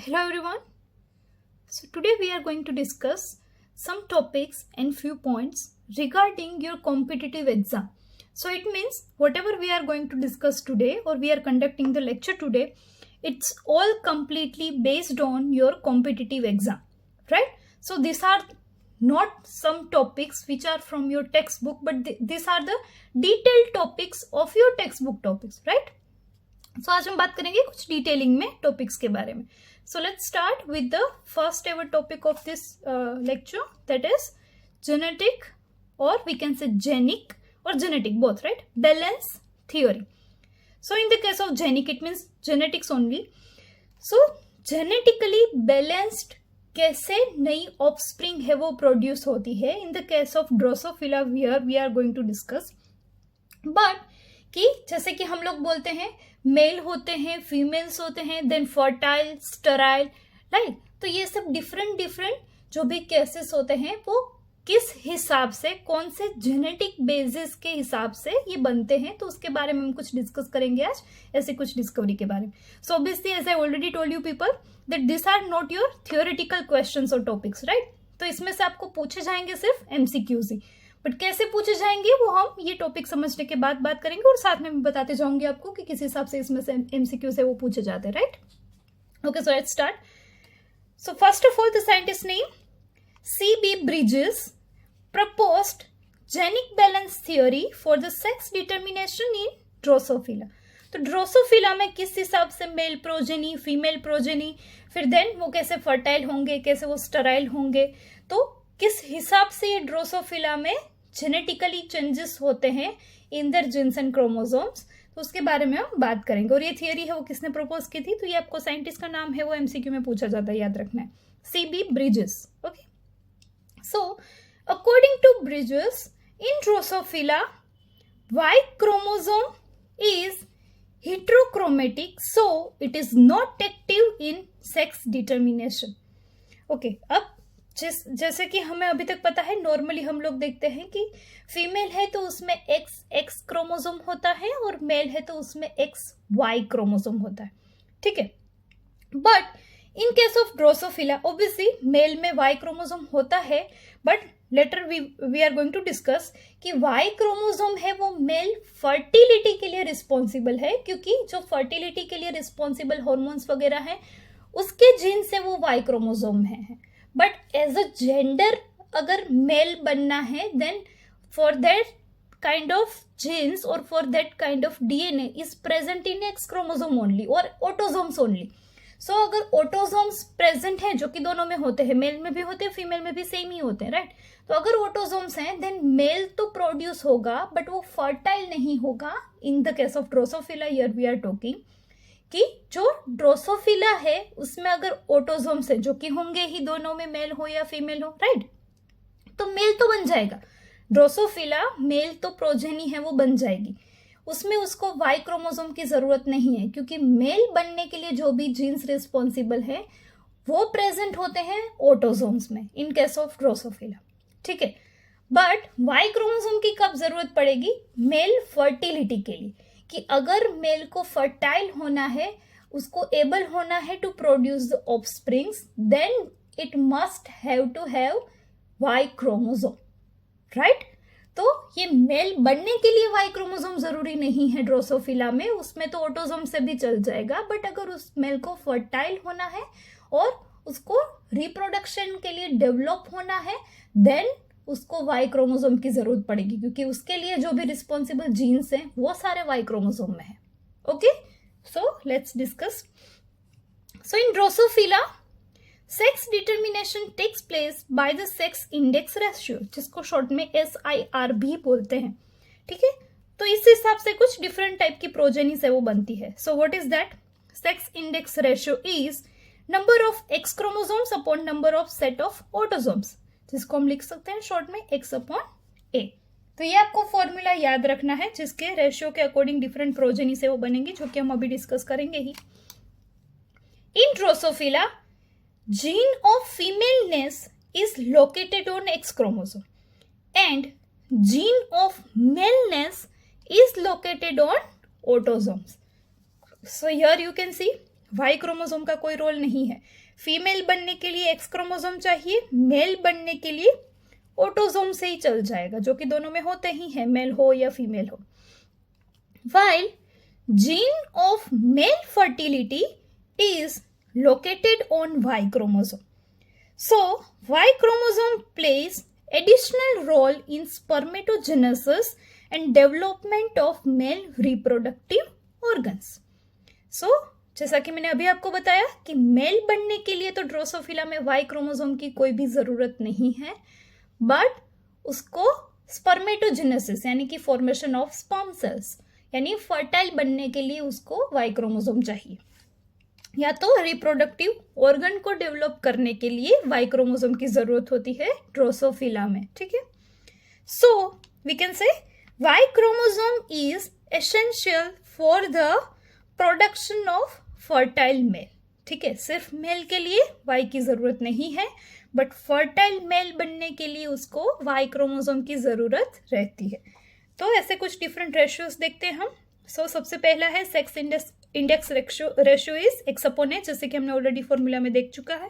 Hello everyone. So today we are going to discuss some topics and few points regarding your competitive exam. So it means whatever we are going to discuss today or we are conducting the lecture today, it's all completely based on your competitive exam, right? So these are not some topics which are from your textbook, but these are the detailed topics of your textbook topics, right? So आज हम बात करेंगे कुछ detailing में topics के बारे में. So let's start with the first ever topic of this lecture, that is genetic, or we can say genic or genetic, both, right? Balance theory. So in the case of genic, it means genetics only. So genetically balanced कैसे नई offspring है वो produce होती है. In the case of drosophila we are going to discuss. But कि जैसे कि हम लोग बोलते हैं मेल होते हैं, फीमेल्स होते हैं, देन फर्टाइल, स्टेराइल, राइट. तो ये सब डिफरेंट जो भी केसेस होते हैं वो किस हिसाब से, कौन से जेनेटिक बेसिस के हिसाब से ये बनते हैं, तो उसके बारे में हम कुछ डिस्कस करेंगे आज, ऐसे कुछ डिस्कवरी के बारे में. So obviously as I already told you people that this are not your theoretical questions और टॉपिक्स, राइट. तो इसमें से आपको पूछे जाएंगे सिर्फ एमसीक्यूज ही, बट कैसे पूछे जाएंगे वो हम ये टॉपिक समझने के बाद बात करेंगे, और साथ में मैं बताते जाऊंगी आपको कि किस हिसाब से इसमें से एमसीक्यू से वो पूछे जाते हैं, right. Okay, so let's start. So first of all the scientist name C.B. Bridges proposed genic balance theory for the sex determination in Drosophila. तो ड्रोसोफिला में किस हिसाब से मेल प्रोजेनी, फीमेल प्रोजेनी, फिर देन वो कैसे फर्टाइल होंगे, कैसे वो स्टेराइल होंगे, तो किस हिसाब से ये ड्रोसोफिला में जेनेटिकली चेंजेस होते हैं in their genes and chromosomes, तो उसके बारे में हम बात करेंगे. और ये थियरी है वो किसने प्रपोज की थी, तो ये आपको साइंटिस्ट का नाम है वो एमसीक्यू में पूछा जाता है, याद रखना है, C.B. Bridges. Okay, so according to Bridges, in drosophila Y chromosome is heterochromatic, so it is not active in sex determination. Okay, अब जैसे कि हमें अभी तक पता है, नॉर्मली हम लोग देखते हैं कि फीमेल है तो उसमें एक्स क्रोमोसोम होता है और मेल है तो उसमें XY क्रोमोसोम होता है, ठीक है. But in case of drosophila obviously male में Y क्रोमोसोम होता है, but later we are going to discuss कि Y क्रोमोसोम है वो मेल फर्टिलिटी के लिए रिस्पॉन्सिबल है, क्योंकि जो फर्टिलिटी के लिए रिस्पॉन्सिबल हॉर्मोन्स वगैरह हैं उसके जीन से वो Y क्रोमोसोम है. बट एज अ जेंडर अगर मेल बनना है, then for that kind of genes और for that kind of DNA is present in X chromosome only और ऑटोसोम्स ओनली. सो अगर ऑटोसोम्स प्रेजेंट हैं, जो कि दोनों में होते हैं, मेल में भी होते हैं, फीमेल में भी सेम ही होते हैं, राइट. तो अगर ऑटोसोम्स हैं देन मेल तो प्रोड्यूस होगा, बट वो फर्टाइल नहीं होगा. In the case of drosophila here we are talking कि जो ड्रोसोफिला है उसमें अगर ऑटोसोम्स है, जो कि होंगे ही दोनों में, मेल हो या फीमेल हो, राइट, तो मेल तो बन जाएगा. ड्रोसोफिला मेल तो प्रोजेनी है वो बन जाएगी, उसमें उसको Y क्रोमोसोम की जरूरत नहीं है, क्योंकि मेल बनने के लिए जो भी जीन्स रिस्पॉन्सिबल है वो प्रेजेंट होते हैं ऑटोसोम्स में इन केस ऑफ ड्रोसोफिला, ठीक है. बट Y क्रोमोसोम की कब जरूरत पड़ेगी, मेल फर्टिलिटी के लिए, कि अगर मेल को फर्टाइल होना है, उसको एबल होना है to produce the offsprings, then it must have to have Y chromosome, right. तो ये मेल बनने के लिए Y क्रोमोसोम जरूरी नहीं है ड्रोसोफिला में, उसमें तो ऑटोसोम से भी चल जाएगा. बट अगर उस मेल को फर्टाइल होना है और उसको रिप्रोडक्शन के लिए डेवलप होना है, देन उसको Y क्रोमोसोम की जरूरत पड़ेगी, क्योंकि उसके लिए जो भी रिस्पॉन्सिबल जीन्स हैं वो सारे Y क्रोमोसोम में है. Okay, so let's discuss. So in drosophila sex determination takes place by the sex index ratio, जिसको शॉर्ट में SIR भी बोलते हैं, ठीक है. तो इस हिसाब से कुछ डिफरेंट टाइप की प्रोजेनी से वो बनती है. So what is that? Sex index ratio is number of X chromosomes upon number of set of autosomes, जिसको हम लिख सकते हैं शॉर्ट में X अपॉन A. तो ये आपको फॉर्मूला याद रखना है, जिसके रेशियो के अकॉर्डिंग डिफरेंट प्रोजेनी से वो बनेंगी, जो कि हम अभी डिस्कस करेंगे ही. In Drosophila gene of femaleness is located on X chromosome and gene of maleness is located on autosomes. So here you can see Y chromosome का कोई रोल नहीं है। फीमेल बनने के लिए एक्स क्रोमोसोम चाहिए, मेल बनने के लिए ऑटोसोम से ही चल जाएगा, जो कि दोनों में होते ही है, मेल हो या फीमेल हो। While gene of male fertility is located on Y chromosome. So, Y chromosome plays additional role in spermatogenesis and development of male reproductive organs. So, जैसा कि मैंने अभी आपको बताया कि मेल बनने के लिए तो ड्रोसोफिला में वाई क्रोमोसोम की कोई भी जरूरत नहीं है, बट उसको स्पर्मेटोजेनेसिस यानी कि फॉर्मेशन ऑफ स्पर्म सेल्स यानी फर्टाइल बनने के लिए उसको वाई क्रोमोसोम चाहिए, या तो रिप्रोडक्टिव ऑर्गन को डेवलप करने के लिए वाई क्रोमोसोम की जरूरत होती है ड्रोसोफिला में। ठीक है, so we can say Y chromosome is essential for the production of fertile male. ठीक है, सिर्फ मेल के लिए वाई की जरूरत नहीं है, बट फर्टाइल मेल बनने के लिए उसको वाई क्रोमोसोम की जरूरत रहती है। तो ऐसे कुछ डिफरेंट रेशियोज देखते हैं हम। सो सबसे पहला है sex index ratio is X upon A, जैसे कि हमने ऑलरेडी फॉर्मूला में देख चुका है।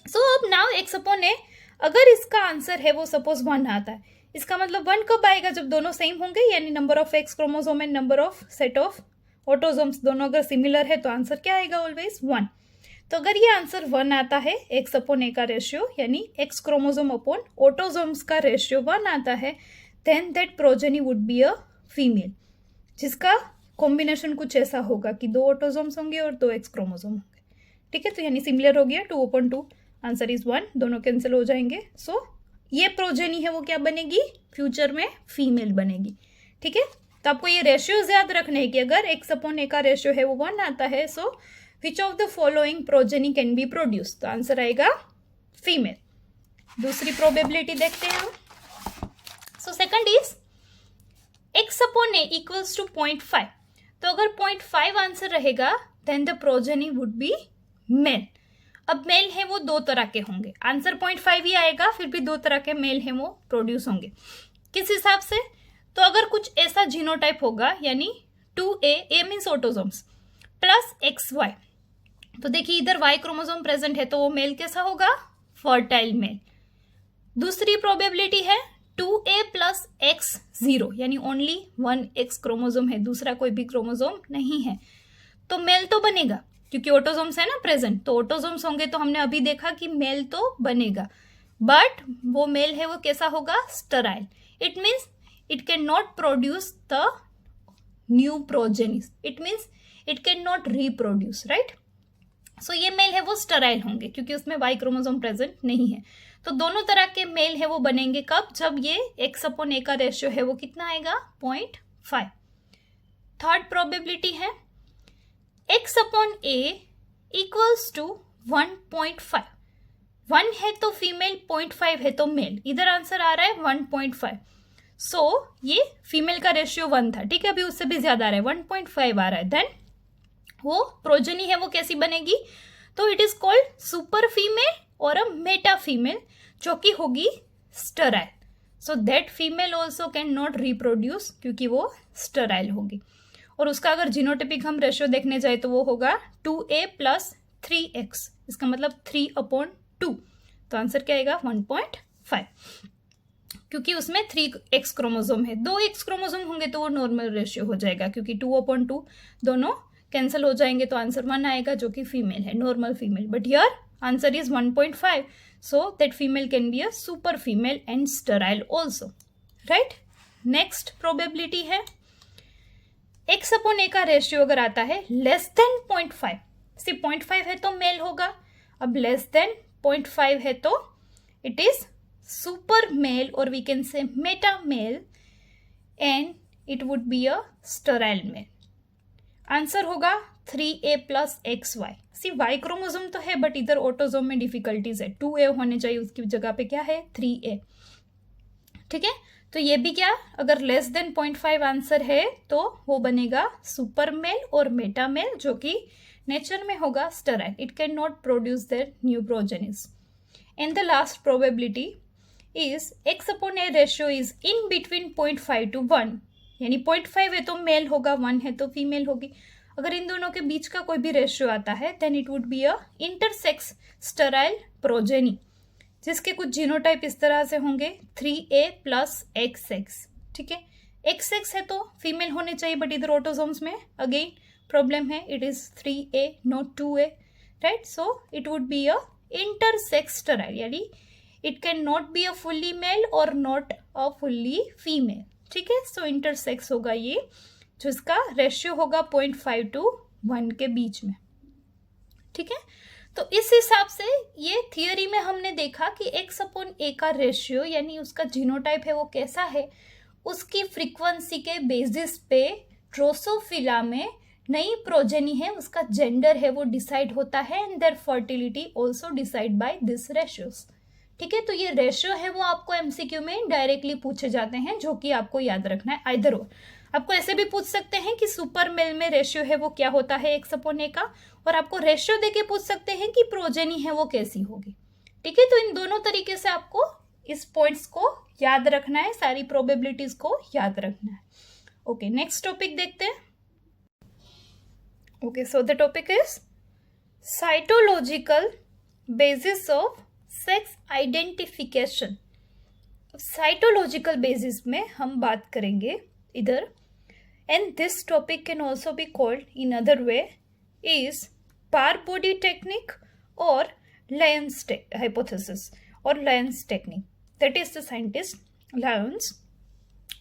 सो अब नाउ एक्स अपॉन ए, अगर इसका आंसर है वो सपोज 1 आता है, इसका मतलब 1 कब आएगा, जब दोनों सेम होंगे, यानी number of x chromosome and number of set of autosomes दोनों अगर सिमिलर है तो आंसर क्या आएगा, ऑलवेज 1। तो अगर ये आंसर 1 आता है, एक्स अपॉन ए का रेशियो यानी एक्स क्रोमोसोम अपॉन ऑटोसोम्स का रेशियो 1 आता है, then that progeny would be a female, जिसका कॉम्बिनेशन कुछ ऐसा होगा कि 2 ऑटोसोम्स होंगे और 2 एक्स क्रोमोसोम होंगे। ठीक है, तो यानी सिमिलर हो गया, 2/2 आंसर इज 1, दोनों कैंसिल हो जाएंगे। सो ये प्रोजेनी है वो क्या बनेगी, फ्यूचर में फीमेल बनेगी। ठीक है, तो आपको ये रेशियोज याद रखने हैं कि अगर एक्स अपॉन ए का रेशियो है वो 1 आता है, so which of the following progeny can be produce, तो आंसर आएगा फीमेल। दूसरी प्रोबेबिलिटी देखते हैं हम। So second is x upon A equals to 0.5। तो अगर 0.5 आंसर रहेगा then the progeny would be male. अब मेल है वो 2 तरह के होंगे, आंसर 0.5 ही आएगा, फिर भी 2 तरह के मेल है वो प्रोड्यूस होंगे। किस हिसाब से, तो अगर कुछ ऐसा जीनोटाइप होगा यानी 2a, a means autosomes plus XY, तो देखिए इधर Y क्रोमोसोम प्रेजेंट है तो वो मेल कैसा होगा, फर्टाइल मेल। दूसरी प्रोबेबिलिटी है 2a प्लस X0 यानी ओनली 1 X क्रोमोसोम है, दूसरा कोई भी क्रोमोसोम नहीं है, तो मेल तो बनेगा क्योंकि ऑटोसोम्स है ना प्रेजेंट, तो ऑटोसोम्स होंगे तो हमने अभी देखा कि मेल तो बनेगा, बट वो मेल है वो कैसा होगा, sterile. It means it can not produce the new progenies, it means it can not reproduce, right. So ये मेल है वो स्टराइल होंगे क्योंकि उसमें वाई क्रोमोसोम प्रेजेंट नहीं है। तो दोनों तरह के मेल है वो बनेंगे कब, जब ये एक्स अपॉन ए का रेशियो है वो कितना आएगा, 0.5। थर्ड प्रोबेबिलिटी है X upon A equals to 1.5। 1 है तो फीमेल, 0.5 है तो मेल, इधर आंसर आ रहा है 1.5। सो ये फीमेल का रेशियो 1 था, ठीक है, अभी उससे भी ज्यादा आ रहा है, 1.5 आ रहा है, देन वो प्रोजेनी है वो कैसी बनेगी, तो it is called super female और अ मेटा फीमेल, जो कि होगी Sterlite. So that female also can not reproduce क्योंकि वो स्टराइल होगी। और उसका अगर जीनोटिपिक हम रेशियो देखने जाए तो वो होगा 2a प्लस 3x, इसका मतलब 3/2, तो आंसर क्या आएगा 1.5, क्योंकि उसमें 3x क्रोमोसोम है। 2x क्रोमोसोम होंगे तो वो नॉर्मल रेशियो हो जाएगा क्योंकि 2/2 दोनों कैंसिल हो जाएंगे, तो आंसर 1 आएगा जो कि फीमेल है, normal female, but here answer is 1.5, so that female can be a super female and sterile also, right। Next probability है x अपॉन ए का रेशियो अगर आता है लेस देन 0.5, सिर्फ 0.5 है तो मेल होगा, अब लेस देन 0.5 है तो इट इज सुपर मेल और we can say meta male and it would be a sterile male. Answer होगा 3a plus XY। See Y chromosome तो है बट इधर ऑटोसोम में डिफिकल्टीज है, 2a होने चाहिए, उसकी जगह पे क्या है 3a, ठीक है। तो ये भी क्या, अगर लेस देन 0.5 आंसर है तो वो बनेगा सुपर मेल और मेटा मेल, जो कि नेचर में होगा sterile, it can not produce their new progenies. And the last probability is x upon A ratio is in between 0.5 to 1, यानी 0.5 है तो मेल होगा, 1 है तो फीमेल होगी। अगर इन दोनों के बीच का कोई भी रेशियो आता है then it would be a intersex sterile progeny, जिसके कुछ जीनोटाइप इस तरह से होंगे 3A + XX। ठीक है, XX है तो फीमेल होने चाहिए, बट इधर ऑटोसोम्स में अगेन प्रॉब्लम है, it is 3A not 2A, right. So it would be a intersex sterile, यानी it can not be a fully male और नॉट अ फुल्ली फीमेल। ठीक है, सो इंटरसेक्स होगा ये, जो इसका रेशियो होगा 0.5 to 1 के बीच में। ठीक है, तो इस हिसाब से ये थियोरी में हमने देखा कि X/A का रेशियो यानी उसका जीनोटाइप है वो कैसा है, उसकी फ्रीक्वेंसी के बेसिस पे ड्रोसोफिला में नई प्रोजेनी है उसका जेंडर है वो डिसाइड होता है, and their fertility also decide by this ratios. ठीक है, तो ये रेशियो है वो आपको एमसीक्यू में डायरेक्टली पूछे जाते हैं, जो कि आपको याद रखना है। आइदर और आपको ऐसे भी पूछ सकते हैं कि सुपर मेल में रेशियो है वो क्या होता है X/A का, और आपको रेशियो देके पूछ सकते हैं कि प्रोजेनी है वो कैसी होगी। ठीक है, तो इन दोनों तरीके से आपको इस पॉइंट्स को याद रखना है, सारी प्रोबेबिलिटीज को याद रखना है। ओके, नेक्स्ट टॉपिक देखते हैं। Okay, so the topic is cytological basis of sex identification. Cytological basis में हम बात करेंगे इधर, and this topic can also be called in other way is bar body technique और लायंस हाइपोथेसिस और Lions technique, that is the scientist Lions,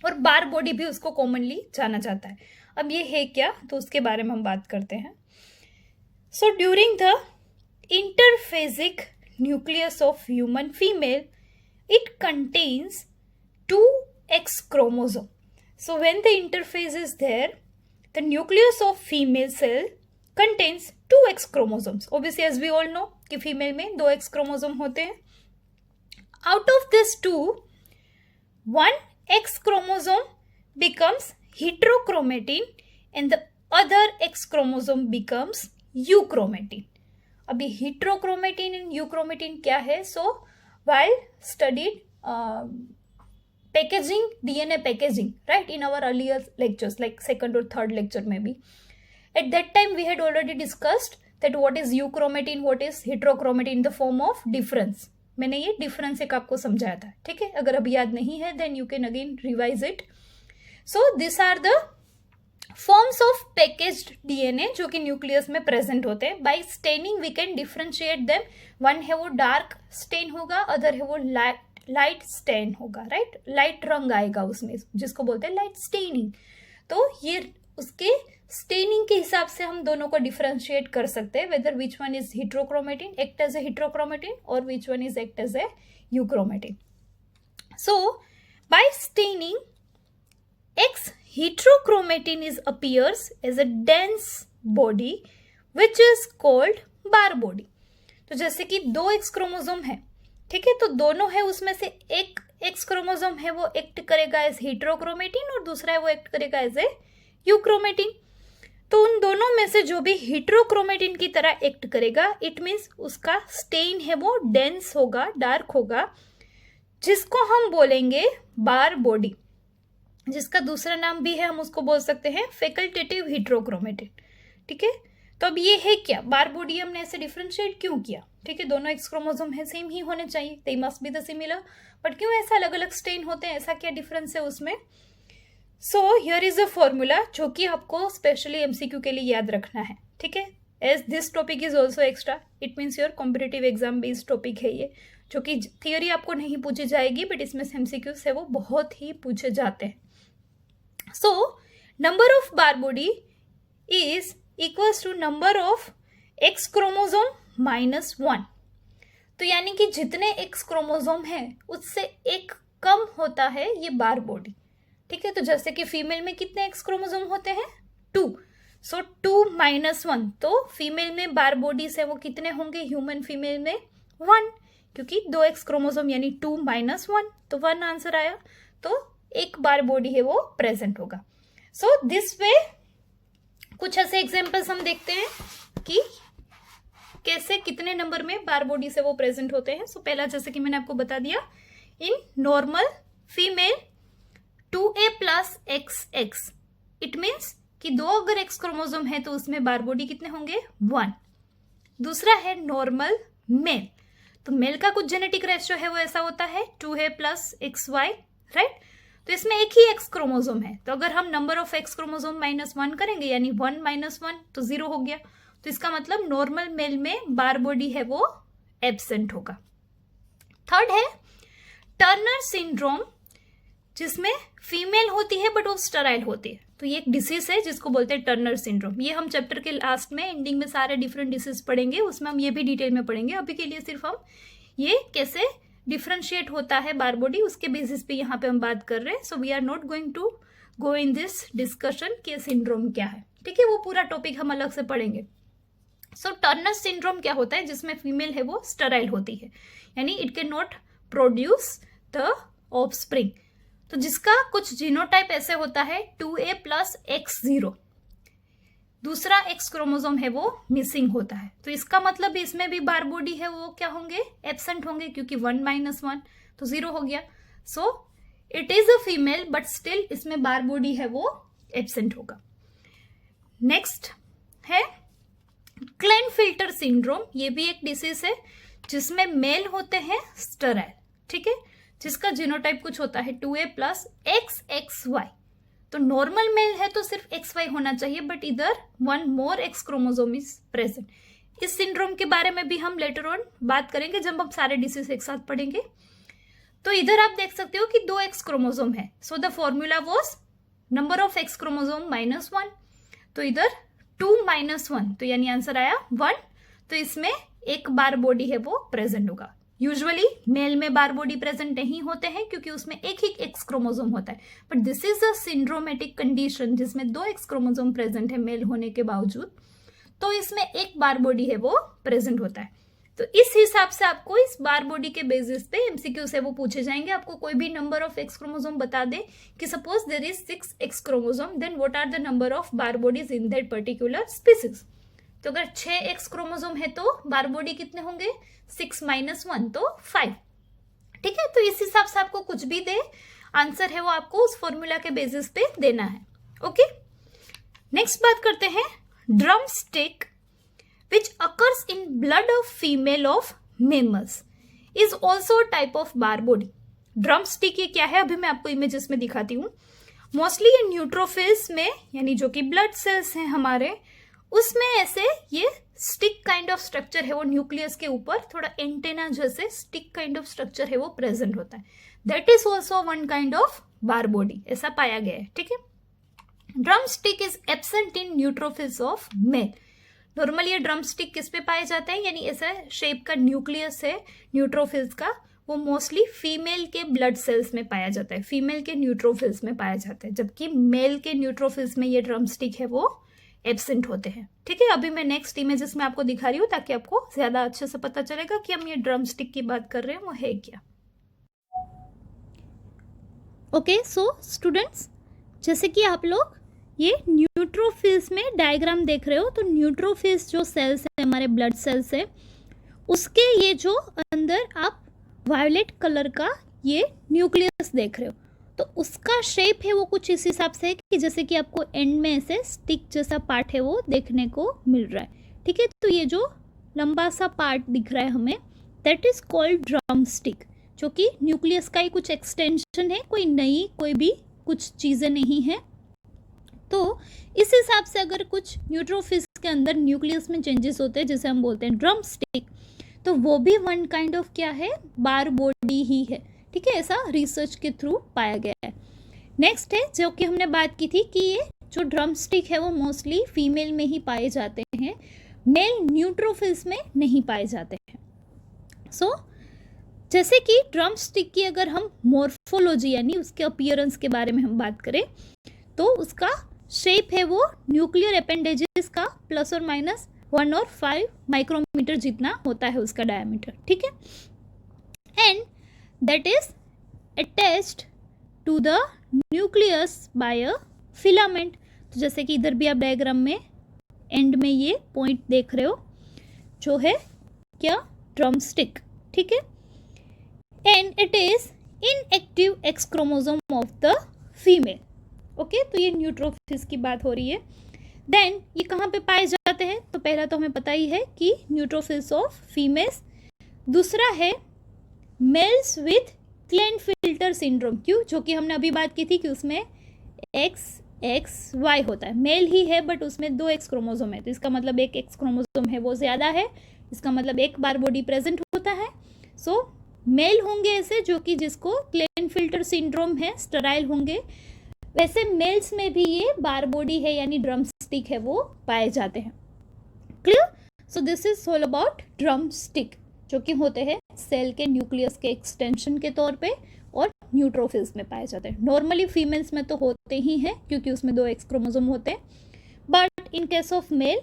और बार body भी उसको कॉमनली जाना जाता है। अब ये है क्या, तो उसके बारे में हम बात करते हैं। So during the interphasic nucleus of human female, it contains 2 X chromosome. So when the interphase is there, the nucleus of female cell contains 2 X chromosomes. Obviously, as we all know कि female में 2 X chromosome होते हैं. Out of this 2, 1 X chromosome becomes heterochromatin and the other X chromosome becomes euchromatin. अभी heterochromatin and euchromatin क्या है? So while studied packaging, DNA packaging, right, in our earlier lectures like second or third lecture maybe, at that time we had already discussed that what is euchromatin, what is heterochromatin in the form of difference. मैंने ये difference एक आपको समझाया था, ठीक है? अगर अभी याद नहीं है then you can again revise it. So these are the forms of packaged DNA जो कि न्यूक्लियस में प्रेजेंट होते हैं। By staining we can differentiate them, one है वो डार्क स्टेन होगा, अदर है वो लाइट स्टेन होगा, राइट, लाइट रंग आएगा उसमें, जिसको बोलते हैं लाइट स्टेनिंग। तो ये उसके स्टेनिंग के हिसाब से हम दोनों को डिफरेंशिएट कर सकते हैं, whether which one is heterochromatin, act as a heterochromatin, और which one is act as a euchromatin. So by staining X heterochromatin appears as a dense body which is called bar body. तो जैसे कि 2 X chromosome है, ठीक है, तो दोनों है उसमें से एक X क्रोमोसोम है वो एक्ट करेगा एज हेटेरोक्रोमेटिन और दूसरा है वो एक्ट करेगा एज ए यूक्रोमेटिन। तो उन दोनों में से जो भी हेटेरोक्रोमेटिन की तरह एक्ट करेगा, इट मीन्स उसका स्टेन है वो डेंस होगा, डार्क होगा, जिसको हम बोलेंगे बार बॉडी, जिसका दूसरा नाम भी है, हम उसको बोल सकते हैं फैकल्टेटिव हेटेरोक्रोमेटिन। ठीक है, तो अब ये है क्या, बार बॉडी हमने ऐसे डिफरेंशिएट क्यों किया? ठीक है, दोनों एक्स क्रोमोसोम है, सेम ही होने चाहिए, they must be the similar, but क्यों ऐसा अलग अलग स्टेन होते हैं, ऐसा क्या डिफरेंस है उसमें? So here is a formula जो कि आपको स्पेशली एमसीक्यू के लिए याद रखना है। ठीक है, as this topic is also extra, it means your competitive exam based topic है ये, जो कि थियोरी आपको नहीं पूछी जाएगी, बट इसमें एमसीक्यू से वो बहुत ही पूछे जाते हैं। So, number of bar body is equals to number of X chromosome minus 1. तो यानी कि जितने X क्रोमोसोम हैं उससे एक कम होता है ये बार बॉडी। ठीक है, तो जैसे कि फीमेल में कितने X क्रोमोसोम होते हैं? 2. सो 2 - 1, तो फीमेल में बार बॉडी से वो कितने होंगे? ह्यूमन फीमेल में 1, क्योंकि 2 X क्रोमोसोम यानी 2 - 1, तो 1 आंसर आया। तो एक बार बॉडी है वो प्रेजेंट होगा। सो दिस वे कुछ ऐसे एग्जांपल्स हम देखते हैं कि कैसे कितने नंबर में बार बॉडी से वो प्रेजेंट होते हैं। सो पहला जैसे कि मैंने आपको बता दिया, in normal female 2A + XX, it means कि 2 अगर एक्स क्रोमोसोम है तो उसमें बार बॉडी कितने होंगे 1। दूसरा है नॉर्मल मेल, तो मेल का कुछ जेनेटिक रेशियो है वो ऐसा होता है 2a प्लस XY, राइट। तो इसमें एक ही एक्स क्रोमोसोम है, तो अगर हम नंबर ऑफ एक्स क्रोमोसोम -1 करेंगे यानी 1 - 1 तो 0 हो गया। तो इसका मतलब नॉर्मल मेल में बार बॉडी है वो एब्सेंट होगा। थर्ड है टर्नर सिंड्रोम, जिसमें फीमेल होती है बट वो स्टराइल होती है। तो ये एक डिसीज है जिसको बोलते हैं टर्नर सिंड्रोम। ये हम चैप्टर के लास्ट में एंडिंग में सारे डिफरेंट डिसीज पढ़ेंगे, उसमें हम ये भी डिटेल में पढ़ेंगे। अभी के लिए सिर्फ हम ये कैसे डिफ्रेंशिएट होता है बार बॉडी उसके बेसिस पे यहाँ पे हम बात कर रहे हैं। So we are not going to go in this discussion कि सिंड्रोम क्या है, ठीक है, वो पूरा टॉपिक हम अलग से पढ़ेंगे। सो टर्नर सिंड्रोम क्या होता है, जिसमें फीमेल है वो स्टराइल होती है, यानी it can not produce the offspring. तो जिसका कुछ जीनोटाइप ऐसे होता है 2a प्लस X0, दूसरा एक्स क्रोमोसोम है वो मिसिंग होता है। तो इसका मतलब इसमें भी बार बॉडी है वो क्या होंगे, एब्सेंट होंगे, क्योंकि 1 - 1 तो 0 हो गया। So it is a female but still इसमें बार बॉडी है वो एब्सेंट होगा। नेक्स्ट है क्लेनफिल्टर सिंड्रोम, ये भी एक डिसीज है जिसमें मेल होते हैं स्टराइल, ठीक है, जिसका जीनोटाइप कुछ होता है 2a प्लस XXY। तो नॉर्मल मेल है तो सिर्फ XY होना चाहिए, बट इधर 1 मोर एक्स क्रोमोसोम इज प्रेजेंट। इस सिंड्रोम के बारे में भी हम लेटर ऑन बात करेंगे जब हम सारे डिसीज एक साथ पढ़ेंगे। तो इधर आप देख सकते हो कि 2 एक्स क्रोमोसोम है, so the formula was number of x chromosome -1, तो इधर 2 - 1, तो यानी आंसर आया 1। तो इसमें एक बार बॉडी है वो प्रेजेंट होगा। यूजुअली मेल में बार बॉडी प्रेजेंट नहीं होते हैं क्योंकि उसमें एक ही एक्स क्रोमोसोम होता है, but this is a syndromatic condition जिसमें 2 एक्स क्रोमोसोम प्रेजेंट है मेल होने के बावजूद, तो इसमें एक बार बॉडी है वो प्रेजेंट होता है। तो इस हिसाब से आपको इस बार बॉडी के बेसिस पे एमसीक्यू से वो पूछे जाएंगे। आपको कोई भी नंबर ऑफ एक्स क्रोमोसोम बता दे कि suppose there is 6 X chromosome, then what are the number of Barr bodies in that particular species. तो अगर 6 एक्स क्रोमोसोम है तो बार बॉडी कितने होंगे, 6 - 1 तो 5, ठीक है। तो इस हिसाब से आपको कुछ भी दे, आंसर है वो आपको उस फॉर्मूला के बेसिस पे देना है। ओके, नेक्स्ट बात करते हैं drum stick which occurs in blood of female of mammals is also a type of bar body। Drum stick ये क्या है, अभी मैं आपको इमेजेस में दिखाती हूँ। मोस्टली ये न्यूट्रोफिल्स में, यानी जो कि ब्लड सेल्स हैं हमारे, उसमें ऐसे ये स्टिक काइंड ऑफ स्ट्रक्चर है वो न्यूक्लियस के ऊपर थोड़ा एंटेना जैसे स्टिक काइंड ऑफ स्ट्रक्चर है वो प्रेजेंट होता है। That is also one kind of bar body, ऐसा पाया गया है, ठीक है। Drum stick is absent in neutrophils of male. Normally ये ड्रम स्टिक किस पे पाए जाते हैं, यानी ऐसा शेप का न्यूक्लियस है न्यूट्रोफिल्स का, वो मोस्टली फीमेल के ब्लड सेल्स में पाया जाता है, फीमेल के न्यूट्रोफिल्स में पाया जाता है, जबकि मेल के न्यूट्रोफिल्स में ये ड्रम स्टिक है वो एब्सेंट होते हैं, ठीक है। अभी मैं नेक्स्ट इमेजेस में आपको दिखा रही हूँ ताकि आपको ज्यादा अच्छे से पता चलेगा कि हम ये ड्रम स्टिक की बात कर रहे हैं वो है क्या। ओके, सो स्टूडेंट्स, जैसे कि आप लोग ये न्यूट्रोफिल्स में डायग्राम देख रहे हो, तो न्यूट्रोफिल्स जो सेल्स है हमारे ब्लड सेल्स है, उसके ये जो अंदर आप वायलेट कलर का ये न्यूक्लियस देख रहे हो, तो उसका शेप है वो कुछ इस हिसाब से है कि जैसे कि आपको एंड में ऐसे स्टिक जैसा पार्ट है वो देखने को मिल रहा है, ठीक है। तो ये जो लंबा सा पार्ट दिख रहा है हमें, that is called drum stick, जो कि न्यूक्लियस का ही कुछ एक्सटेंशन है, कोई नई कोई भी कुछ चीज़ें नहीं है। तो इस हिसाब से अगर कुछ न्यूट्रोफिल्स के अंदर न्यूक्लियस में चेंजेस होते हैं, जैसे हम बोलते हैं ड्रम स्टिक, तो वो भी वन काइंड ऑफ क्या है, बार बॉडी ही है, ठीक है। ऐसा रिसर्च के थ्रू पाया गया है। नेक्स्ट है जो कि हमने बात की थी कि ये जो ड्रम स्टिक है वो मोस्टली फीमेल में ही पाए जाते हैं, मेल न्यूट्रोफिल्स में नहीं पाए जाते हैं। सो जैसे कि ड्रम स्टिक की अगर हम मॉर्फोलॉजी यानी उसके अपीयरेंस के बारे में हम बात करें, तो उसका शेप है वो न्यूक्लियर अपेंडेजेस का ±1 और 5 माइक्रोमीटर जितना होता है उसका डायमीटर, ठीक है। And that is attached to the nucleus by a filament. तो जैसे कि इधर भी आप डायग्राम में एंड में ये पॉइंट देख रहे हो जो है क्या, ड्रम स्टिक, ठीक है। And it is inactive x chromosome of the female. Okay, तो ये न्यूट्रोफिल्स की बात हो रही है। देन ये कहाँ पे पाए जाते हैं, तो पहला तो हमें पता ही है कि न्यूट्रोफिल्स ऑफ फीमेल्स। दूसरा है मेल्स विथ क्लेनफिल्टर सिंड्रोम, क्यों, जो कि हमने अभी बात की थी कि उसमें XXY होता है, मेल ही है बट उसमें 2 X क्रोमोसोम है, तो इसका मतलब एक X क्रोमोसोम है वो ज़्यादा है, इसका मतलब एक बार बॉडी प्रेजेंट होता है। सो मेल होंगे ऐसे जो कि जिसको क्लेनफिल्टर सिंड्रोम है, स्टेराइल होंगे। वैसे मेल्स में भी ये बार बॉडी है यानी ड्रम स्टिक है वो पाए जाते हैं। Clear? So this is all about drum stick, जो कि होते हैं सेल के न्यूक्लियस के एक्सटेंशन के तौर पे और न्यूट्रोफिल्स में पाए जाते हैं। नॉर्मली फीमेल्स में तो होते ही हैं क्योंकि उसमें 2 X क्रोमोसोम होते हैं, but in case of male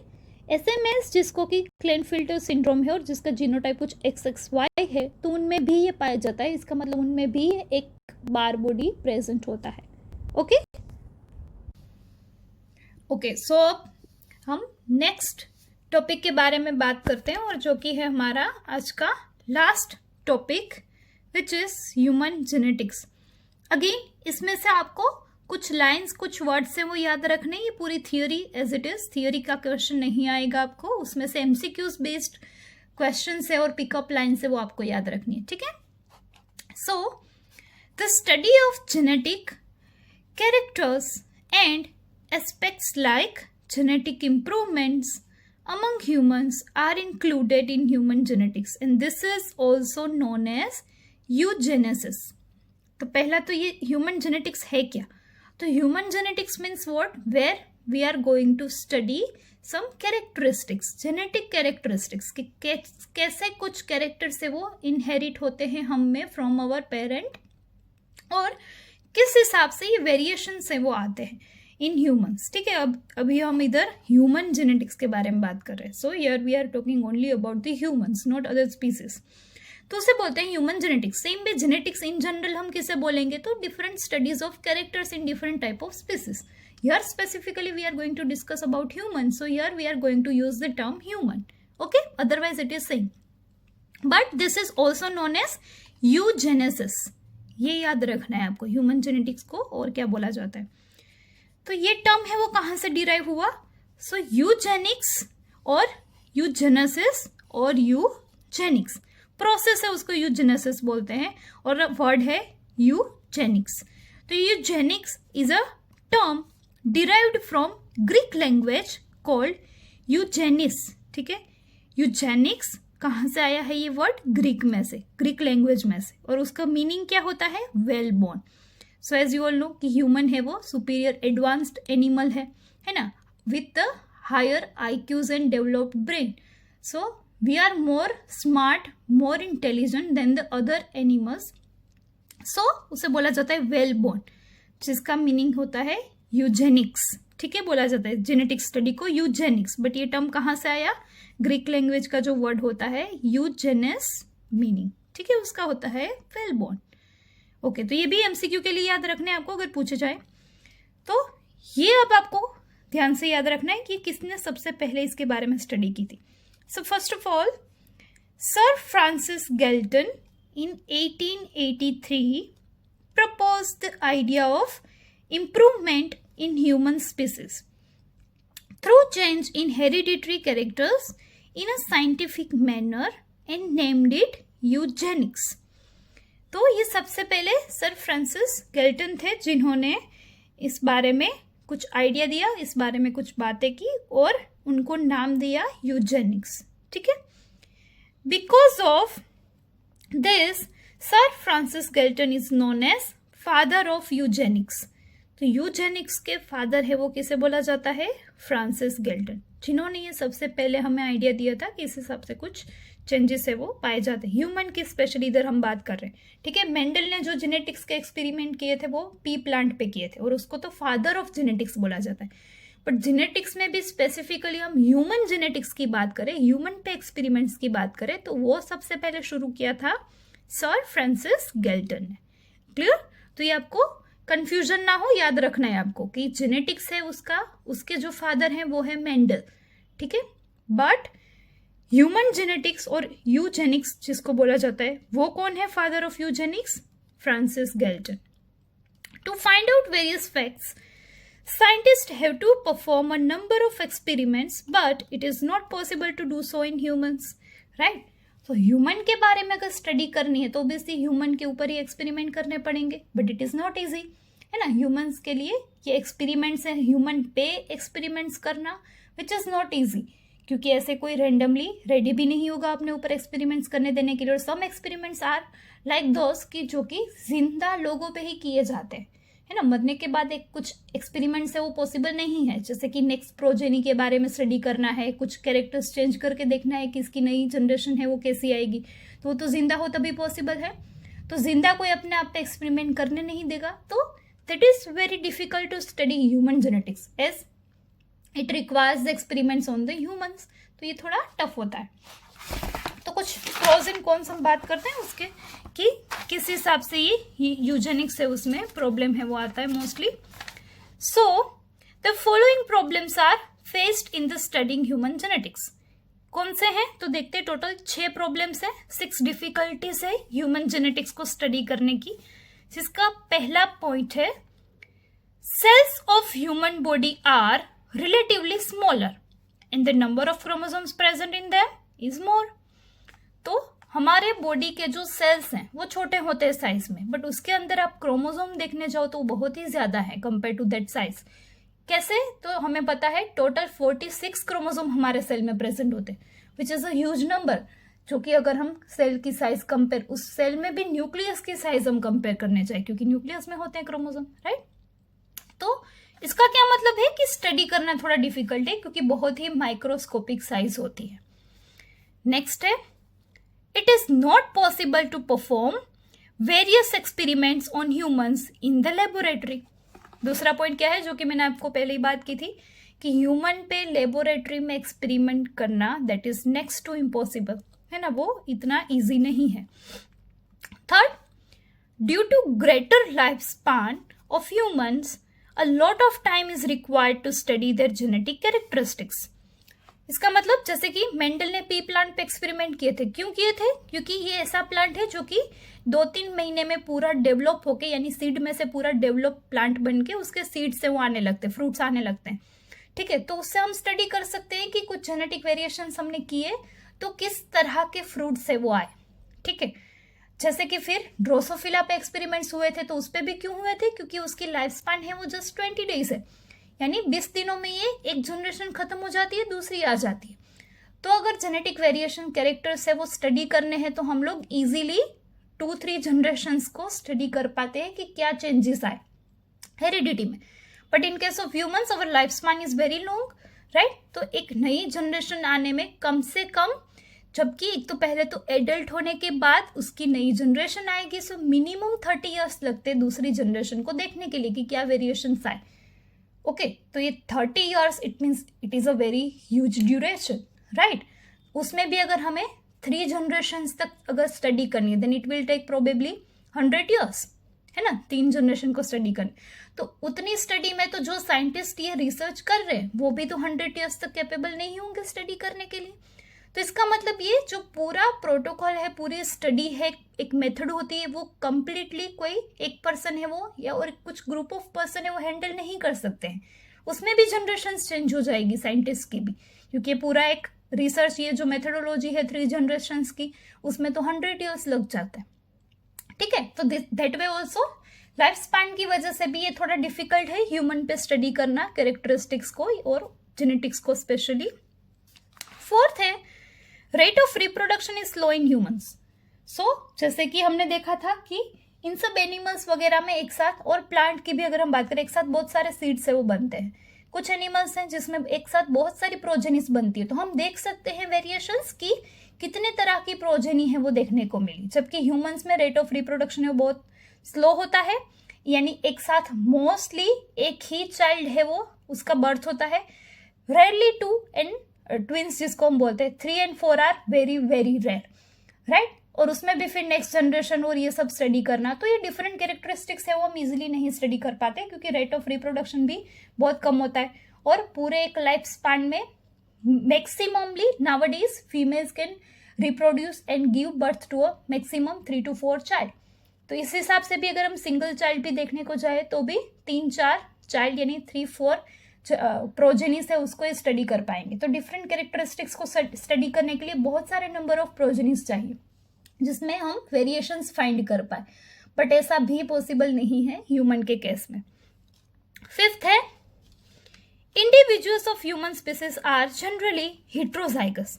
ऐसे मेल्स जिसको कि क्लेनफिल्टर सिंड्रोम है और जिसका जीनोटाइप कुछ XXY है, तो उनमें भी ये पाया जाता है, इसका मतलब उनमें भी एक बार बॉडी प्रेजेंट होता है। ओके ओके, सो अब हम नेक्स्ट टॉपिक के बारे में बात करते हैं, और जो कि है हमारा आज का last topic, which is human genetics. Again इसमें से आपको कुछ लाइंस, कुछ वर्ड्स हैं वो याद रखने, ये पूरी theory as it is, theory का क्वेश्चन नहीं आएगा आपको, उसमें से MCQs बेस्ड क्वेश्चन है और पिकअप लाइन से वो आपको याद रखनी है, ठीक है। So the study of genetic characters and aspects like genetic improvements among humans are included in human genetics and this is also known as eugenesis। तो पहला तो ये ह्यूमन जेनेटिक्स है क्या, तो human genetics means what, where we are going to study some characteristics, genetic characteristics, कि कैसे कुछ कैरेक्टर से वो इनहेरिट होते हैं हम में फ्रॉम आवर पेरेंट, और किस हिसाब से ये वेरिएशन से वो आते हैं इन ह्यूमंस, ठीक है। अब अभी हम इधर ह्यूमन जेनेटिक्स के बारे में बात कर रहे हैं, so here we are talking only about the humans, not other species. तो उसे बोलते हैं human genetics. Same way genetics in general हम किसे बोलेंगे, तो different studies of characters in different type of species. Here specifically we are going to discuss about human, so here we are going to use the term human, okay, otherwise it is same, but this is also known as eugenesis. ये याद रखना है आपको, human genetics को और क्या बोला जाता है। तो ये टर्म है वो कहाँ से डिराइव हुआ, सो यूजेनिक्स और यूजेनेसिस और यूजेनिक्स प्रोसेस है, उसको यूजेनेसिस बोलते हैं, और वर्ड है यूजेनिक्स। तो eugenics is a term derived from Greek language called eugenes, ठीक है। यूजेनिक्स कहाँ से आया है ये वर्ड, ग्रीक में से, ग्रीक लैंग्वेज में से, और उसका मीनिंग क्या होता है, well born. So as you all know कि ह्यूमन है वो सुपीरियर एडवांस्ड एनिमल है ना, with the higher IQs and developed brain. So we are more smart, more intelligent than the other animals. So उसे बोला जाता है वेल बोर्न, जिसका मीनिंग होता है यूजेनिक्स, ठीक है। बोला जाता है जेनेटिक स्टडी को यूजेनिक्स, बट ये टर्म कहाँ से आया, ग्रीक लैंग्वेज का जो वर्ड होता है यूजेनेस मीनिंग, ठीक है, उसका होता है वेल बोर्न। ओके, तो ये भी MCQ के लिए याद रखना है आपको अगर पूछे जाए तो। ये अब आपको ध्यान से याद रखना है कि किसने सबसे पहले इसके बारे में स्टडी की थी। So first of all sir Francis Galton in 1883 proposed the idea of improvement in human species through change in hereditary characters in a scientific manner and named it eugenics। तो ये सबसे पहले सर फ्रांसिस गैल्टन थे जिन्होंने इस बारे में कुछ आइडिया दिया, इस बारे में कुछ बातें की और उनको नाम दिया यूजेनिक्स, ठीक है। Because of this sir Francis Galton is known as father of eugenics. तो यूजेनिक्स के फादर है वो किसे बोला जाता है, फ्रांसिस गैल्टन, जिन्होंने ये सबसे पहले हमें आइडिया दिया था कि इस हिसाब से कुछ चेंजेस है वो पाए जाते हैं ह्यूमन की, स्पेशली इधर हम बात कर रहे हैं, ठीक है। मेंडल ने जो जेनेटिक्स के एक्सपेरिमेंट किए थे वो पी प्लांट पे किए थे और उसको तो फादर ऑफ जेनेटिक्स बोला जाता है। बट जेनेटिक्स में भी स्पेसिफिकली हम ह्यूमन जेनेटिक्स की बात करें, ह्यूमन पे एक्सपेरिमेंट्स की बात करें, तो वो सबसे पहले शुरू किया था सर फ्रांसिस गैल्टन ने। क्लियर? तो ये आपको कंफ्यूजन ना हो, याद रखना है आपको कि जेनेटिक्स है उसका, उसके जो फादर हैं वो है मेंडल, ठीक है। बट ह्यूमन जेनेटिक्स और यूजेनिक्स जिसको बोला जाता है वो कौन है father of eugenics, Francis Galton. To find out various facts Scientists have to perform a number of experiments, but it is not possible to do so in humans, right? तो human के बारे में अगर स्टडी करनी है तो obviously human के ऊपर ही एक्सपेरिमेंट करने पड़ेंगे, but it is not easy, है ना. ह्यूमंस के लिए ये एक्सपेरिमेंट्स हैं, ह्यूमन पे एक्सपेरिमेंट्स करना विच इज़ नॉट ईजी, क्योंकि ऐसे कोई रेंडमली रेडी भी नहीं होगा अपने ऊपर एक्सपेरिमेंट्स करने देने के लिए. और सम एक्सपेरिमेंट्स आर लाइक दोस्त की जो कि जिंदा लोगों पे ही किए जाते हैं, है ना. मरने के बाद एक कुछ एक्सपेरिमेंट्स है वो पॉसिबल नहीं है, जैसे कि नेक्स्ट प्रोजेनी के बारे में स्टडी करना है, कुछ कैरेक्टर्स चेंज करके देखना है कि इसकी नई जनरेशन है वो कैसी आएगी, तो वो तो जिंदा हो तभी पॉसिबल है. तो जिंदा कोई अपने आप पे एक्सपेरिमेंट करने नहीं देगा, तो that is very difficult to study human genetics as it requires the experiments on the humans. तो ये थोड़ा टफ होता है. तो कुछ प्रोज एंड कॉन्स हम बात करते हैं उसके कि किस हिसाब से ये यूजेनिक्स है उसमें प्रॉब्लम है वो आता है mostly. So the following problems are faced in the studying human genetics. कौन से हैं तो देखते हैं. टोटल 6 प्रॉब्लम्स हैं, 6 डिफिकल्टीज है ह्यूमन जेनेटिक्स को स्टडी करने की. जिसका पहला पॉइंट है cells of human body are relatively smaller and the number of chromosomes present in them is more. तो हमारे बॉडी के जो सेल्स हैं वो छोटे होते हैं साइज में, बट उसके अंदर आप क्रोमोसोम देखने जाओ तो बहुत ही ज्यादा है कंपेयर टू दैट साइज. कैसे तो हमें पता है टोटल 46 क्रोमोसोम हमारे सेल में प्रेजेंट होते हैं, which is a huge number. जो कि अगर हम सेल की साइज कंपेयर, उस सेल में भी न्यूक्लियस की साइज हम कंपेयर करने चाहिए, क्योंकि न्यूक्लियस में होते हैं क्रोमोसोम, राइट. तो इसका क्या मतलब है कि स्टडी करना थोड़ा डिफिकल्ट है, क्योंकि बहुत ही माइक्रोस्कोपिक साइज होती है. नेक्स्ट है it is not possible to perform various experiments on humans in the laboratory. दूसरा पॉइंट क्या है जो कि मैंने आपको पहले ही बात की थी कि ह्यूमन पे लेबोरेटरी में एक्सपेरिमेंट करना that is next to impossible, है ना, वो इतना इजी नहीं है. Third, due to greater life span of humans a lot of time is required to study their genetic characteristics. इसका मतलब जैसे कि मेंडल ने पी प्लांट पे एक्सपेरिमेंट किए थे. क्यों किए थे? क्योंकि ये ऐसा प्लांट है जो कि 2-3 महीने में पूरा डेवलप होके, यानी सीड में से पूरा डेवलप प्लांट बन के उसके सीड से वो आने लगते हैं, फ्रूट्स आने लगते हैं. ठीक है, तो उससे हम स्टडी कर सकते हैं कि कुछ जेनेटिक वेरिएशंस हमने किए तो किस तरह के फ्रूट से वो आए. ठीक है, जैसे कि फिर ड्रोसोफिला पे एक्सपेरिमेंट्स हुए थे, तो उस पर भी क्यों हुए थे? क्योंकि उसकी लाइफ स्पैन है वो जस्ट 20 डेज है, यानी 20 दिनों में ये एक जनरेशन खत्म हो जाती है, दूसरी आ जाती है. तो अगर जेनेटिक वेरिएशन कैरेक्टर्स है वो स्टडी करने हैं तो हम लोग इजीली 2-3 जनरेशंस को स्टडी कर पाते हैं कि क्या चेंजेस आए हेरिडिटी में. But in case of humans our life span is very long, right. तो एक नई जनरेशन आने में कम से कम, जबकि एक तो पहले तो एडल्ट होने के बाद उसकी नई जनरेशन आएगी, सो मिनिमम 30 ईयर्स लगते हैं दूसरी जनरेशन को देखने के लिए कि क्या वेरिएशंस आए. ओके, तो ये 30 years it means it is a very huge duration, right. उसमें भी अगर हमें 3 जनरेशंस तक अगर स्टडी करनी है then it will take probably 100 years, है ना, 3 जनरेशन को स्टडी करनी. तो उतनी स्टडी में तो जो साइंटिस्ट ये रिसर्च कर रहे हैं वो भी तो 100 ईयर्स तक कैपेबल नहीं होंगे स्टडी करने के लिए. तो इसका मतलब ये जो पूरा प्रोटोकॉल है, पूरी स्टडी है, एक मेथड होती है, वो कंप्लीटली कोई एक पर्सन है वो या और कुछ ग्रुप ऑफ पर्सन है वो हैंडल नहीं कर सकते हैं. उसमें भी जनरेशन चेंज हो जाएगी साइंटिस्ट की भी, क्योंकि पूरा एक रिसर्च, ये जो मेथडोलॉजी है 3 जनरेशंस की, उसमें तो 100 ईयर्स लग जाते हैं. ठीक है, तो that way also life span की वजह से भी ये थोड़ा डिफिकल्ट है ह्यूमन पे स्टडी करना कैरेक्टरिस्टिक्स को और जेनेटिक्स को स्पेशली. फोर्थ है rate of reproduction is slow in humans. So जैसे कि हमने देखा था कि इन सब एनिमल्स वगैरह में एक साथ, और प्लांट की भी अगर हम बात करें, एक साथ बहुत सारे सीड्स है वो बनते हैं. कुछ एनिमल्स हैं जिसमें एक साथ बहुत सारी प्रोजेनिस बनती है, तो हम देख सकते हैं वेरिएशंस की कितने तरह की प्रोजेनी है वो देखने को मिली. जबकि ह्यूमंस में रेट ऑफ रिप्रोडक्शन है वो बहुत स्लो होता है, यानी एक साथ मोस्टली एक ही चाइल्ड है वो उसका बर्थ होता है. रेयरली 2 एंड ट्विंस जिसको हम बोलते हैं 3 and 4 are very very rare, right. और उसमें भी फिर नेक्स्ट जनरेशन और ये सब स्टडी करना, तो ये डिफरेंट कैरेक्टरिस्टिक्स है वो हम इजीली नहीं स्टडी कर पाते, क्योंकि रेट ऑफ रिप्रोडक्शन भी बहुत कम होता है. और पूरे एक लाइफ स्पैन में maximumly nowadays females can reproduce and give birth to a maximum 3 to 4 child. तो इस हिसाब से भी अगर हम सिंगल चाइल्ड भी देखने को जाए तो भी 3-4 चाइल्ड यानी 3-4 प्रोजेनिस है उसको स्टडी कर पाएंगे। तो डिफरेंट कैरेक्टरिस्टिक्स को स्टडी करने के लिए बहुत सारे नंबर ऑफ प्रोजेनिस चाहिए जिसमें हम वेरिएशंस फाइंड कर पाए, बट ऐसा भी पॉसिबल नहीं है ह्यूमन के केस में। फिफ्थ है individuals of human species are generally heterozygous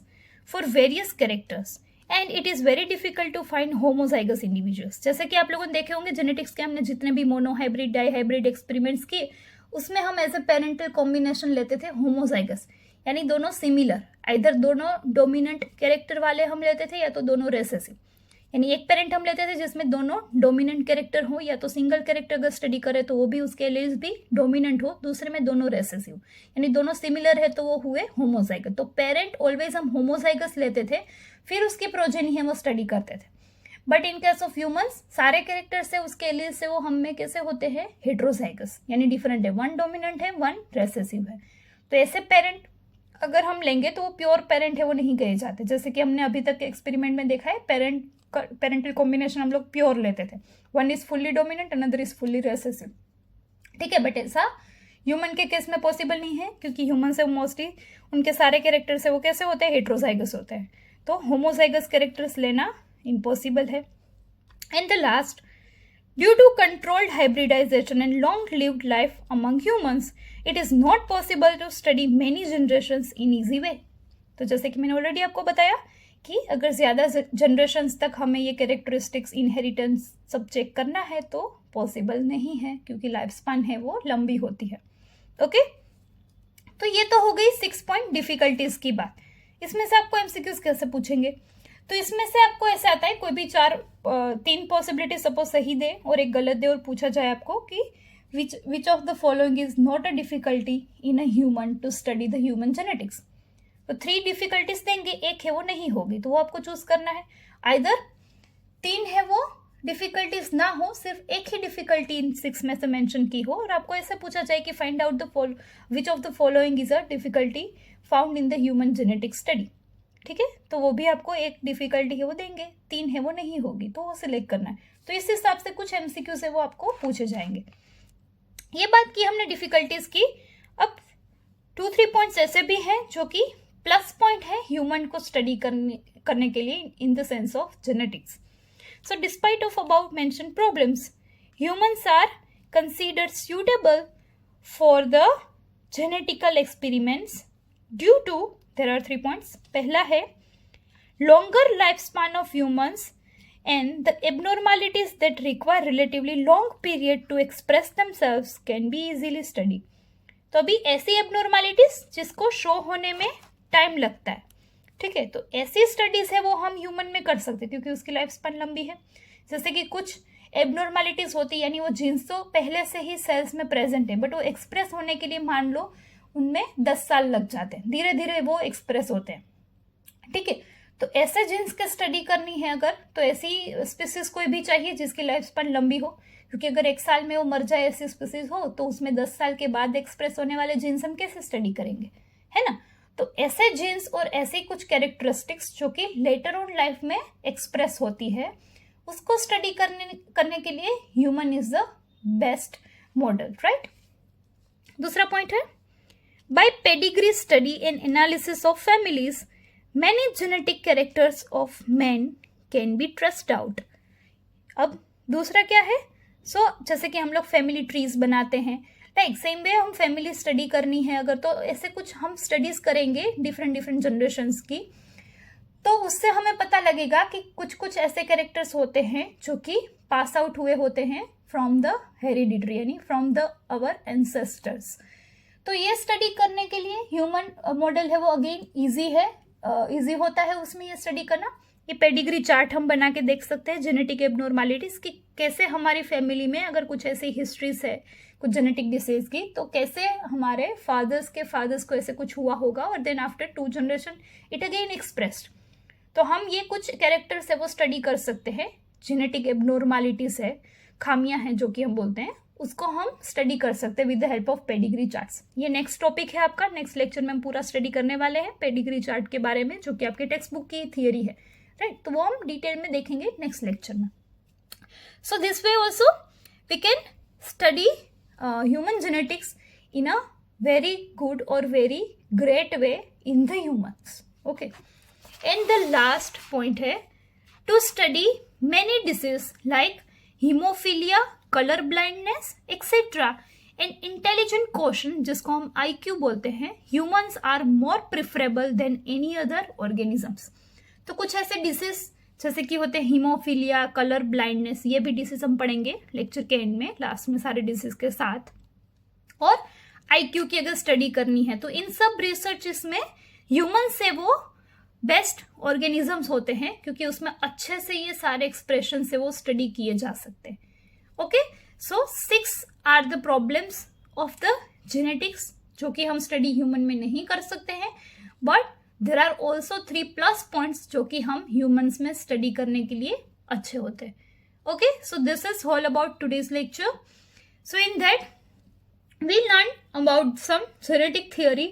for various characters and it is very difficult to find homozygous individuals। जैसे कि आप लोगों ने देखे होंगे जेनेटिक्स के हमने जितने भी मोनोहाइब्रिड डाईहाइब्रिड एक्सपेरिमेंट्स किए उसमें हम एज ए पेरेंटल कॉम्बिनेशन लेते थे होमोजाइगस, यानी दोनों सिमिलर, इधर दोनों डोमिनेंट कैरेक्टर वाले हम लेते थे या तो दोनों रेसेसिव, यानी एक पेरेंट हम लेते थे जिसमें दोनों डोमिनेंट कैरेक्टर हो, या तो सिंगल कैरेक्टर अगर स्टडी करे तो वो भी उसके एलील्स भी डोमिनेंट हो, दूसरे में दोनों रेसेसिव, यानी दोनों सिमिलर है तो वो हुए होमोजाइगस। तो पेरेंट ऑलवेज हम होमोजाइगस लेते थे, फिर उसकी प्रोजेनी है वो स्टडी करते थे। But in case of humans सारे कैरेक्टर से उसके एलील से वो हम में कैसे होते हैं हेट्रोजाइगस, यानी डिफरेंट है, वन डोमिनेंट है वन रेसेसिव है। तो ऐसे पेरेंट अगर हम लेंगे तो वो प्योर पेरेंट है वो नहीं कहे जाते, जैसे कि हमने अभी तक एक्सपेरिमेंट में देखा है पेरेंटल कॉम्बिनेशन हम लोग प्योर लेते थे, one is fully dominant another is fully recessive, ठीक है। बट ऐसा ह्यूमन के केस में पॉसिबल नहीं है क्योंकि ह्यूमन से मोस्टली उनके सारे कैरेक्टर से वो कैसे होते हैं हेट्रोजाइगस होते हैं, तो होमोजाइगस कैरेक्टर्स लेना इम्पॉसिबल है। And the last, due to controlled hybridization and long lived life among humans it is not possible to study many generations in easy way. तो जैसे कि मैंने ऑलरेडी आपको बताया कि अगर ज़्यादा जनरेशन्स तक हमें ये कैरेक्टरिस्टिक्स इनहेरिटेंस सब चेक करना है तो पॉसिबल नहीं है क्योंकि लाइफ स्पान है वो लंबी होती है। ओके, तो ये तो हो गई 6 पॉइंट डिफिकल्टीज की बात। इसमें से आपको एमसीक्यूज कैसे पूछेंगे, तो इसमें से आपको ऐसा आता है कोई भी 3 पॉसिबिलिटी सपोज सही दे और एक गलत दे और पूछा जाए आपको कि which of the following is not a difficulty in a human to study the human genetics. तो 3 डिफिकल्टीज देंगे, एक है वो नहीं होगी, तो वो आपको चूज करना है। आइदर 3 है वो डिफिकल्टीज ना हो, सिर्फ एक ही डिफिकल्टी इन 6 में से मेंशन की हो और आपको ऐसे पूछा जाए कि find out the which of the following is a difficulty found in the human genetic study, ठीक है। तो वो भी आपको एक डिफिकल्टी है वो देंगे, 3 है वो नहीं होगी, तो वो सिलेक्ट करना है। तो इस हिसाब से कुछ एमसीक्यू से वो आपको पूछे जाएंगे। ये बात की हमने डिफिकल्टीज की। अब 2-3 पॉइंट्स ऐसे भी हैं जो कि प्लस पॉइंट है ह्यूमन को स्टडी करने के लिए in the sense of genetics. So despite of about mention problems, humans are considered suitable for the genetical experiments due to their are 3 points. पहला है longer life span of humans and the abnormalities that require relatively long period to express themselves can be easily studied। तो अभी ऐसी एबनॉर्मैलिटीज जिसको show होने में time लगता है, ठीक है, तो ऐसी स्टडीज है वो हम ह्यूमन में कर सकते हैं क्योंकि उसकी लाइफ स्पैन लंबी है। जैसे कि कुछ एबनॉर्मैलिटीज होती है, यानी वो जीन्स तो पहले से ही सेल्स में प्रेजेंट है बट वो एक्सप्रेस होने के लिए मान लो उनमें 10 साल लग जाते हैं, धीरे धीरे वो एक्सप्रेस होते हैं, ठीक है। तो ऐसे जीन्स की स्टडी करनी है अगर, तो ऐसी स्पीसीज कोई भी चाहिए जिसकी लाइफ स्पैन लंबी हो, क्योंकि अगर 1 साल में वो मर जाए ऐसी स्पीसीज हो तो उसमें 10 साल के बाद एक्सप्रेस होने वाले जीन्स हम कैसे स्टडी करेंगे, है ना। तो ऐसे जीन्स और ऐसी कुछ कैरेक्टरिस्टिक्स जो कि लेटर ऑन लाइफ में एक्सप्रेस होती है उसको स्टडी करने के लिए human is the best model, right. दूसरा पॉइंट है by pedigree study and analysis of families many genetic characters of men can be traced out। अब दूसरा क्या है, जैसे कि हम लोग फैमिली ट्रीज बनाते हैं, लाइक सेम वे हम फैमिली स्टडी करनी है अगर, तो ऐसे कुछ हम स्टडीज करेंगे डिफरेंट जनरेशन्स की, तो उससे हमें पता लगेगा कि कुछ कुछ ऐसे कैरेक्टर्स होते हैं जो कि पास आउट हुए होते हैं फ्रॉम द हेरिडिटरी, यानी फ्रॉम द अवर एंसेस्टर्स। तो ये स्टडी करने के लिए ह्यूमन मॉडल है वो अगेन ईजी है, इजी होता है उसमें ये स्टडी करना। ये पेडिग्री चार्ट हम बना के देख सकते हैं जेनेटिक एबनॉर्मैलिटीज की, कैसे हमारी फैमिली में अगर कुछ ऐसी हिस्ट्रीज है कुछ जेनेटिक डिसीज की तो कैसे हमारे फादर्स के फादर्स को ऐसे कुछ हुआ होगा और then after 2 generation it again expressed. तो हम ये कुछ कैरेक्टर्स है वो स्टडी कर सकते हैं, जेनेटिक एबनॉर्मैलिटीज है, खामियां हैं जो कि हम बोलते हैं, उसको हम स्टडी कर सकते हैं with the help of pedigree charts. ये नेक्स्ट टॉपिक है आपका, नेक्स्ट लेक्चर में हम पूरा स्टडी करने वाले हैं पेडिग्री चार्ट के बारे में जो कि आपके टेक्स्ट बुक की थियरी है, राइट। तो वो हम डिटेल में देखेंगे नेक्स्ट लेक्चर में। So this way also we can study human genetics in a very good or very great way in the humans. Okay, and the last point है to study many diseases like hemophilia, color blindness, etc. and intelligent quotient जिसको हम IQ बोलते हैं, humans are more preferable than any other organisms. तो कुछ ऐसे disease जैसे कि होते हैं हीमोफीलिया, कलर ब्लाइंडनेस, ये भी डिसीज हम पढ़ेंगे लेक्चर के एंड में, लास्ट में सारे डिसीज के साथ. और आईक्यू की अगर स्टडी करनी है तो इन सब रिसर्चेस में ह्यूमन से वो बेस्ट ऑर्गेनिजम्स होते हैं, क्योंकि उसमें अच्छे से ये सारे एक्सप्रेशन से वो स्टडी किए जा सकते हैं. Okay, so 6 are the problems of the genetics जो कि हम स्टडी ह्यूमन में नहीं कर सकते हैं, but there are also 3 plus points जो कि हम ह्यूमंस में स्टडी करने के लिए अच्छे होते हैं. Okay, so this is all about today's lecture. So in that we learned about some genetic theory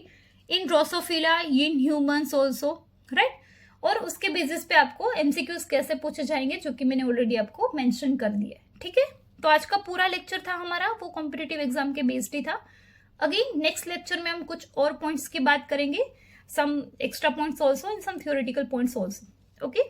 in Drosophila, in humans also, right? और उसके बेसिस पे आपको MCQs कैसे पूछे जाएंगे जो कि मैंने ऑलरेडी आपको मेंशन कर दिया है. ठीक है, तो आज का पूरा लेक्चर था हमारा वो कॉम्पिटिटिव एग्जाम के बेस्ड ही था. अगेन नेक्स्ट लेक्चर में हम कुछ और पॉइंट्स की बात करेंगे, some extra points also and some theoretical points also. Okay.